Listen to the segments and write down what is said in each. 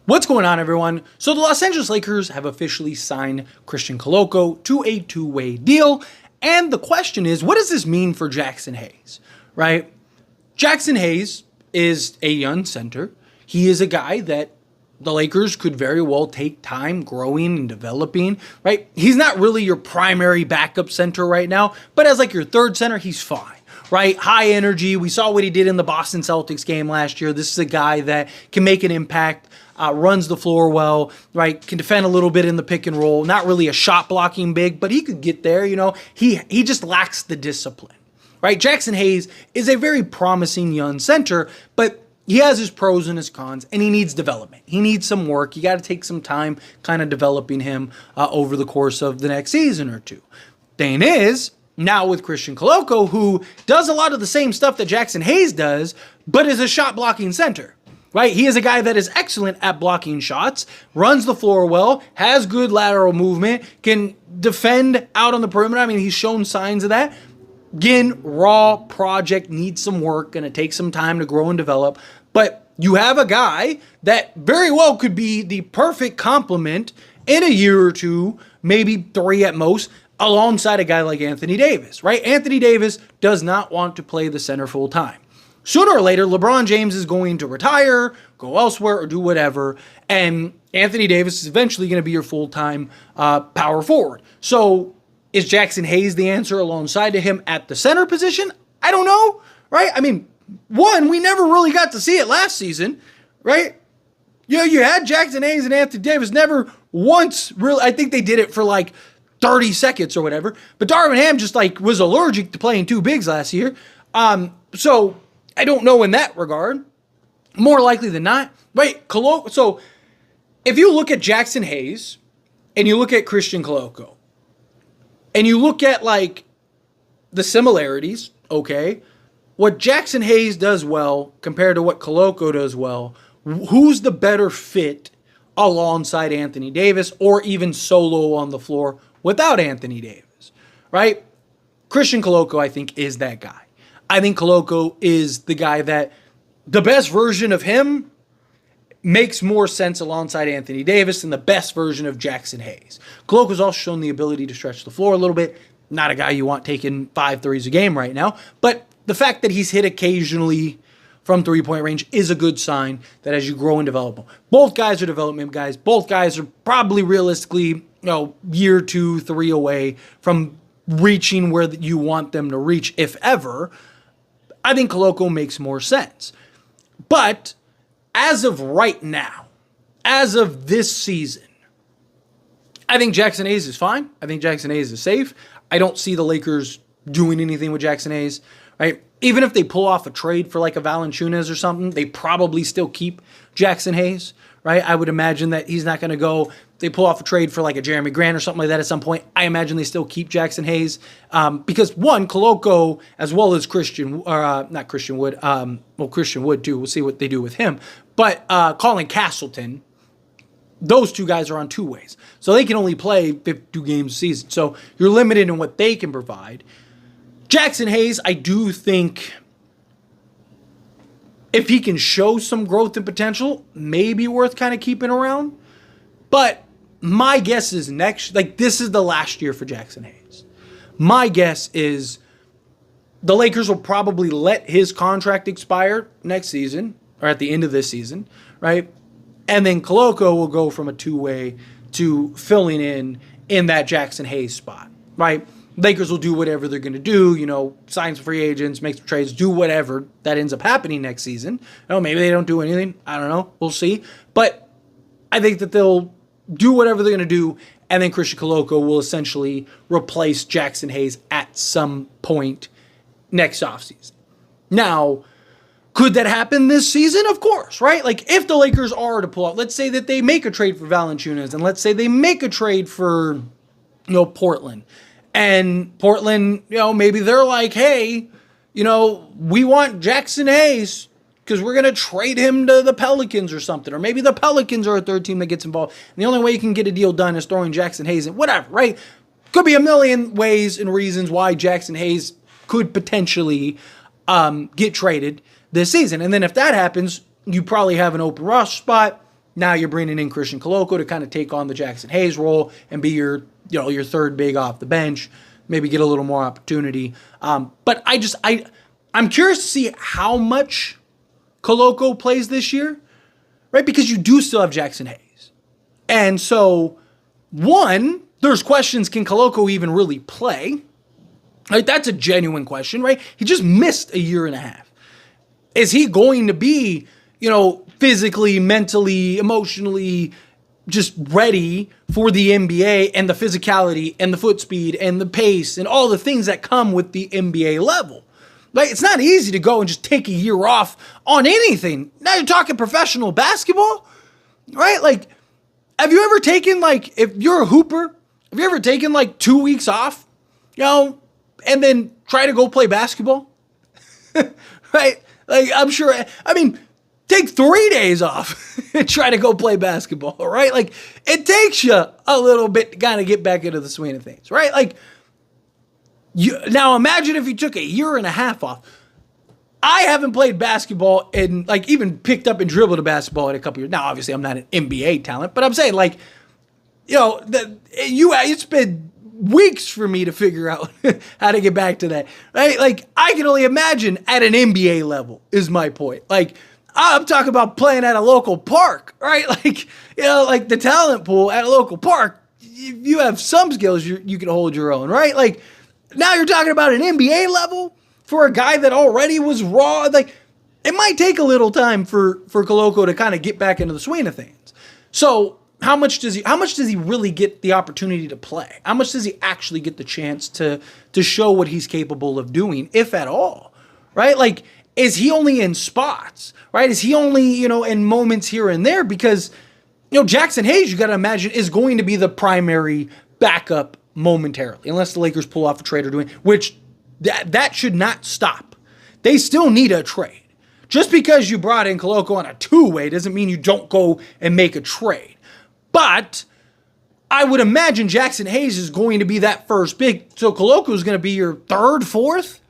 What's going on, everyone? So the Los Angeles Lakers have officially signed Christian Koloko to a two-way deal. And the question is, what does this mean for Jaxson Hayes, right? Jaxson Hayes is a young center. He is a guy that the Lakers could very well take time growing and developing, right? He's not really your primary backup center right now, but as like your third center, he's fine, right? High energy. We saw what he did in the Boston Celtics game last year. This is a guy that can make an impact. Runs the floor well, right? Can defend a little bit in the pick and roll. Not really a shot blocking big, but he could get there. You know, he just lacks the discipline, right? Jaxson Hayes is a very promising young center, but he has his pros and his cons, and he needs development. He needs some work. You got to take some time kind of developing him over the course of the next season or two. Thing is, now with Christian Koloko, who does a lot of the same stuff that Jaxson Hayes does, but is a shot blocking center. Right? He is a guy that is excellent at blocking shots, runs the floor well, has good lateral movement, can defend out on the perimeter. I mean, he's shown signs of that. Again, raw project, needs some work, going to take some time to grow and develop. But you have a guy that very well could be the perfect complement in a year or two, maybe three at most, alongside a guy like Anthony Davis, right? Anthony Davis does not want to play the center full time. Sooner or later, LeBron James is going to retire, go elsewhere, or do whatever, and Anthony Davis is eventually going to be your full-time power forward. So is Jaxson Hayes the answer alongside to him at the center position? I don't know, right? I mean, one, we never really got to see it last season, right? You know, you had Jaxson Hayes and Anthony Davis, never once really. I think they did it for like 30 seconds or whatever, but Darvin Ham just like was allergic to playing two bigs last year. So I don't know in that regard. More likely than not, right? So if you look at Jaxson Hayes and you look at Christian Koloko and you look at like the similarities, okay, what Jaxson Hayes does well compared to what Koloko does well, who's the better fit alongside Anthony Davis or even solo on the floor without Anthony Davis, right? Christian Koloko, I think, is that guy. I think Koloko is the guy that the best version of him makes more sense alongside Anthony Davis than the best version of Jaxson Hayes. Koloko's also shown the ability to stretch the floor a little bit. Not a guy you want taking 5 threes a game right now, but the fact that he's hit occasionally from three-point range is a good sign that as you grow and develop. Both guys are development guys. Both guys are probably realistically, year 2, 3 away from reaching where you want them to reach, if ever. I think Koloko makes more sense. But as of right now, as of this season, I think Jaxson Hayes is fine. I think Jaxson Hayes is safe. I don't see the Lakers doing anything with Jaxson Hayes, right? Even if they pull off a trade for like a Valanciunas or something, they probably still keep Jaxson Hayes, right? I would imagine that he's not going to go. They pull off a trade for like a Jeremy Grant or something like that at some point. I imagine they still keep Jaxson Hayes because one, Koloko as well as Christian Wood. Christian Wood too. We'll see what they do with him. But Colin Castleton, those two guys are on two ways, so they can only play 52 games a season. So you're limited in what they can provide. Jaxson Hayes, I do think, if he can show some growth and potential, maybe worth kind of keeping around. But my guess is this is the last year for Jaxson Hayes. My guess is the Lakers will probably let his contract expire next season or at the end of this season, right? And then Koloko will go from a two-way to filling in that Jaxson Hayes spot, right? Lakers will do whatever they're going to do, sign some free agents, make some trades, do whatever that ends up happening next season. Maybe they don't do anything. I don't know. We'll see. But I think that they'll do whatever they're going to do, and then Christian Koloko will essentially replace Jaxson Hayes at some point next offseason. Now, could that happen this season? Of course, right? Like, if the Lakers are to pull out, let's say that they make a trade for Valanciunas, and let's say they make a trade for, Portland. And Portland, maybe they're like, hey, we want Jaxson Hayes because we're going to trade him to the Pelicans or something. Or maybe the Pelicans are a third team that gets involved. And the only way you can get a deal done is throwing Jaxson Hayes in. Whatever, right? Could be a million ways and reasons why Jaxson Hayes could potentially get traded this season. And then if that happens, you probably have an open roster spot. Now you're bringing in Christian Koloko to kind of take on the Jaxson Hayes role and be your third big off the bench, maybe get a little more opportunity. But I'm curious to see how much Koloko plays this year, right? Because you do still have Jaxson Hayes. And so, one, there's questions, can Koloko even really play? Right? That's a genuine question, right? He just missed a year and a half. Is he going to be, physically, mentally, emotionally just ready for the NBA and the physicality and the foot speed and the pace and all the things that come with the NBA level? Like, it's not easy to go and just take a year off on anything. Now you're talking professional basketball, right? Like, have you ever taken, if you're a hooper, have you ever taken 2 weeks off, and then try to go play basketball? Right? Like, I'm sure, take 3 days off and try to go play basketball, right? Like, it takes you a little bit to kind of get back into the swing of things, right? Like, now imagine if you took a year and a half off. I haven't played basketball and even picked up and dribbled a basketball in a couple years. Now, obviously, I'm not an NBA talent, but I'm saying it's been weeks for me to figure out how to get back to that, right? Like, I can only imagine at an NBA level is my point. Like, I'm talking about playing at a local park, right? Like, the talent pool at a local park, if you have some skills, you can hold your own, right? Like, now you're talking about an NBA level for a guy that already was raw. Like, it might take a little time for Koloko to kind of get back into the swing of things. So how much does he really get the opportunity to play? How much does he actually get the chance to show what he's capable of doing, if at all? Right? Like, is he only in spots? Right? Is he only, in moments here and there? Because, Jaxson Hayes, you got to imagine, is going to be the primary backup momentarily, unless the Lakers pull off a trade or doing, which that should not stop. They still need a trade. Just because you brought in Koloko on a two-way doesn't mean you don't go and make a trade. But I would imagine Jaxson Hayes is going to be that first big. So Koloko is going to be your third, fourth,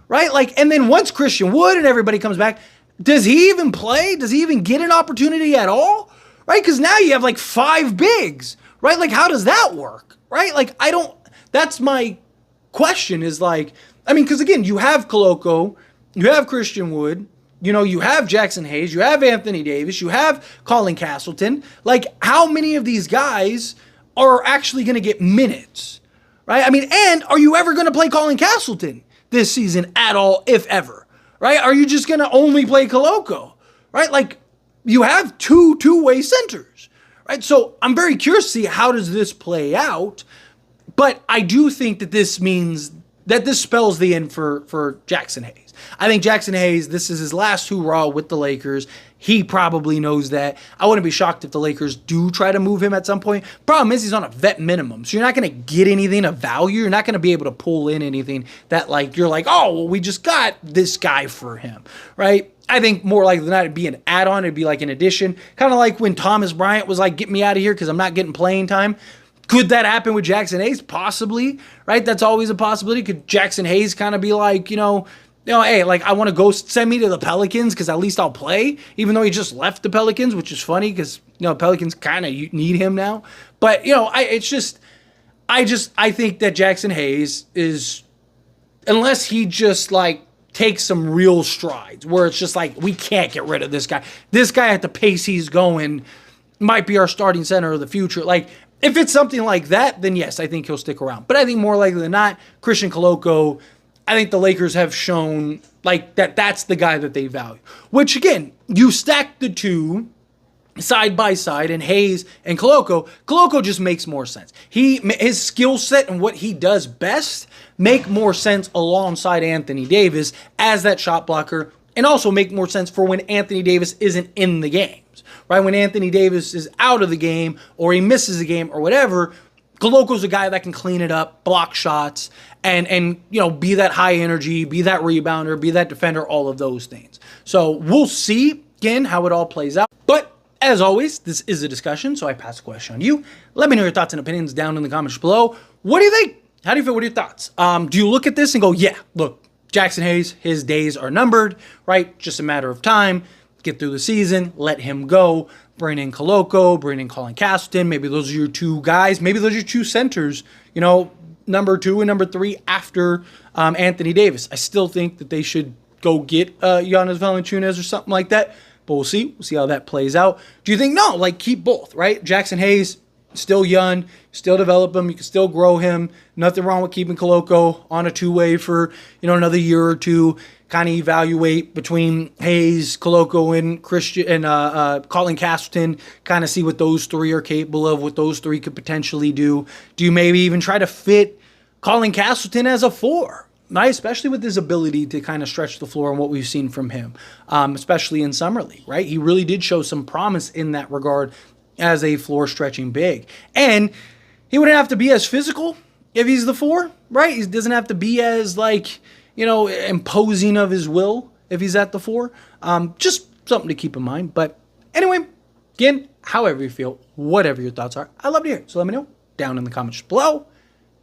right? Like, and then once Christian Wood and everybody comes back, does he even play? Does he even get an opportunity at all? Right? Because now you have 5 bigs, right? Like, how does that work? Right? Like, that's my question is because again, you have Koloko, you have Christian Wood, you have Jaxson Hayes, you have Anthony Davis, you have Colin Castleton. Like, how many of these guys are actually going to get minutes? Right? And are you ever going to play Colin Castleton this season at all, if ever? Right? Are you just going to only play Koloko? Right? Like, you have two-way centers. Right? So I'm very curious to see how does this play out. But I do think that this means that this spells the end for Jaxson Hayes. I think Jaxson Hayes, this is his last hurrah with the Lakers. He probably knows that. I wouldn't be shocked if the Lakers do try to move him at some point. Problem is, he's on a vet minimum, so you're not going to get anything of value. You're not going to be able to pull in anything that you're oh, well, we just got this guy for him, right? I think more likely than not, it'd be an add-on. It'd be an addition. Kind of like when Thomas Bryant was get me out of here because I'm not getting playing time. Could that happen with Jaxson Hayes? Possibly, right? That's always a possibility. Could Jaxson Hayes kind of be hey, I want to go send me to the Pelicans because at least I'll play, even though he just left the Pelicans, which is funny because, Pelicans kind of need him now. But, I think that Jaxson Hayes is, unless he just take some real strides where it's just we can't get rid of this guy. This guy at the pace he's going might be our starting center of the future. If it's something like that, then yes, I think he'll stick around. But I think more likely than not, Christian Koloko, I think the Lakers have shown that's the guy that they value. Which again, you stack the two side by side, and Hayes and Koloko just makes more sense. His skill set and what he does best make more sense alongside Anthony Davis as that shot blocker, and also make more sense for when Anthony Davis isn't in the games, right? When Anthony Davis is out of the game or he misses a game or whatever, Koloko's a guy that can clean it up, block shots, and be that high energy, be that rebounder, be that defender, all of those things. So we'll see again how it all plays out. But as always, this is a discussion, so I pass the question on to you. Let me know your thoughts and opinions down in the comments below. What do you think? How do you feel? What are your thoughts? Do you look at this and go, yeah, look, Jaxson Hayes, his days are numbered, right? Just a matter of time. Get through the season, let him go. bring in Koloko, bring in Colin Castleton. Maybe those are your two guys. Maybe those are your two centers, you know, number 2 and number 3 after Anthony Davis. I still think that they should go get Giannis Valanciunas or something like that. But we'll see. We'll see how that plays out. Do you think, no, like keep both, right? Jaxson Hayes, still young, still develop him. You can still grow him. Nothing wrong with keeping Koloko on a two-way for, you know, another year or two. Kind of evaluate between Hayes, Koloko, and Christian and Colin Castleton. Kind of see what those three are capable of, what those three could potentially do. Do you maybe even try to fit Colin Castleton as a 4? Right, especially with his ability to kind of stretch the floor and what we've seen from him, especially in Summer League, right? He really did show some promise in that regard as a floor-stretching big. And he wouldn't have to be as physical if he's the 4, right? He doesn't have to be as, like, you know, imposing of his will if he's at the 4. Just something to keep in mind. But anyway, again, however you feel, whatever your thoughts are, I'd love to hear it. So let me know down in the comments below.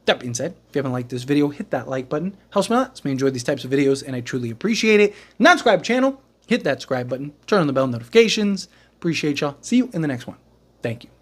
That being said, if you haven't liked this video, hit that like button. Helps me a lot. It's me enjoy these types of videos, and I truly appreciate it. Not subscribe channel, hit that subscribe button. Turn on the bell notifications. Appreciate y'all. See you in the next one. Thank you.